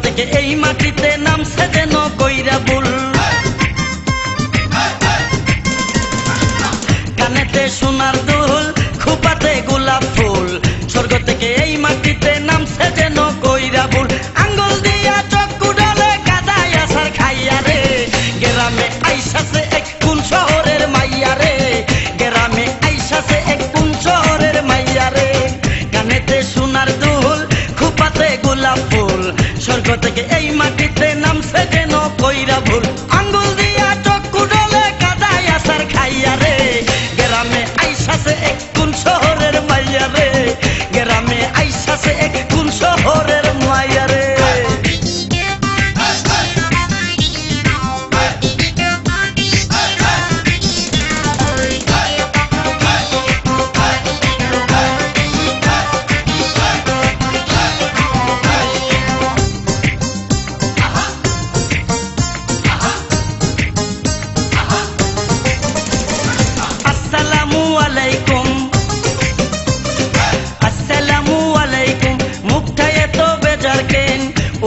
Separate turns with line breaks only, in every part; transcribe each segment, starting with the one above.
থেকে এই মাটিতে নামছে যেন কইরা ভুল। কানেতে সোনার দুল, খোপাতে গোলাপ ফুল, স্বর্গ থেকে এই মাটিতে নামছে যেন কইরা ভুল। আঙ্গুল দিয়া চক্ষু ডলে কাদায় আসার খাইয়া রে, গ্রামে আইসাছে এক কোন শহরের মাইয়া রে, গ্রামে আইসাছে এক কোন শহরের মাইয়া রে। কানেতে সোনার দুল, খোপাতে গোলাপ ফুল, স্বর্গ থেকে এই মাটিতে নামছে যেন কইরা ভুল। আঙ্গুল দিয়া চক্ষু ডলে কাদায় আসার খাইয়া রে, গ্রামে আইসাছে এক কোন শহরের মাইয়া রে, গ্রামে আইসাছে এক কোন শহরের মাইয়া রে।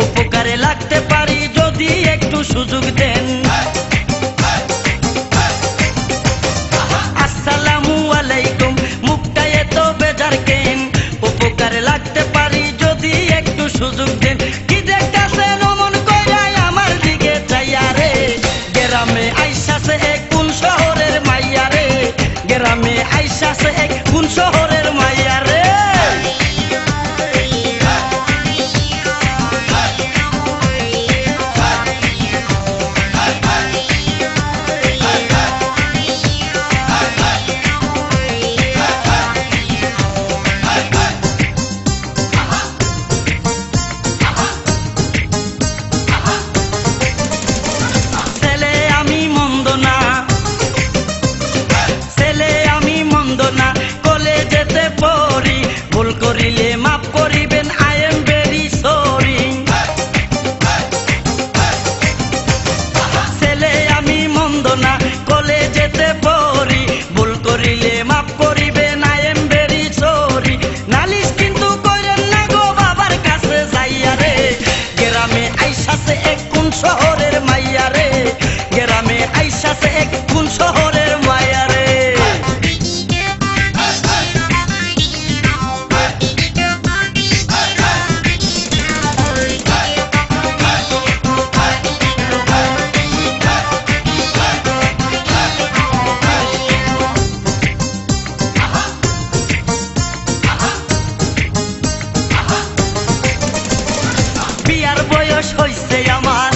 উপকারে লাগতে পারি যদি একটু সুযোগ দেন। আসসালামু আলাইকুম, মুখটা এত বেজার কেন, উপকারে লাগতে পারি যদি একটু সুযোগ দেন। কি দেখতাছেন অমন কইরাই আমার দিকে চাইয়া রে, গ্রামে আইসাছে এক কোন শহরের মাইয়া রে, গ্রামে আইসাছে এক কোন শহরের মাইয়া রে। করিলে মাফ করিবেন, আই এম ভেরি সরি। ছেলে আমি মন্দ না, কলেজেতে পড়ি, ভুল করিলে মাফ করিবেন, আই এম ভেরি সরি। নালিশ কিন্তু করেন না গো বাবার কাছে যাইয়া রে, গ্রামে আইসাছে এক কোন শহরের মাইয়া রে, গ্রামে আইসাছে এক কোন শহরের মাইয়া রে। বিয়ার বয়স হইছে আমার,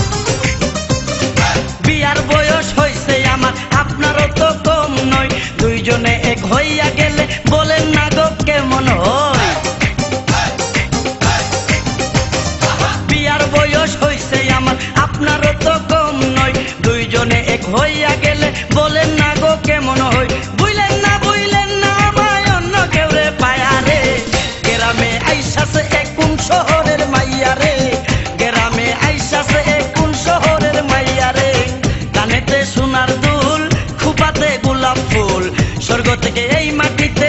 বিয়ার বয়স হইছে আমার, আপনারও তো কম নয়, দুইজনে এক হইয়া গেলে বলেন না গো কেমন হয়। বিয়ার বয়স হইছে আমার, আপনারও তো কম নয়, দুইজনে এক হইয়া গেলে বলেন না গো কেমন হয়। বুঝলেন না আমায় অন্য কেউ রে পায়া রে, গ্রামে আইসাছে এক কোন শহরের মাইয়া রে, গ্রামে আইসাছে এক কোন শহরের মাইয়া রে। কানেতে সোনার দুল, খোপাতে গোলাপ ফুল, স্বর্গ থেকে এই মাটিতে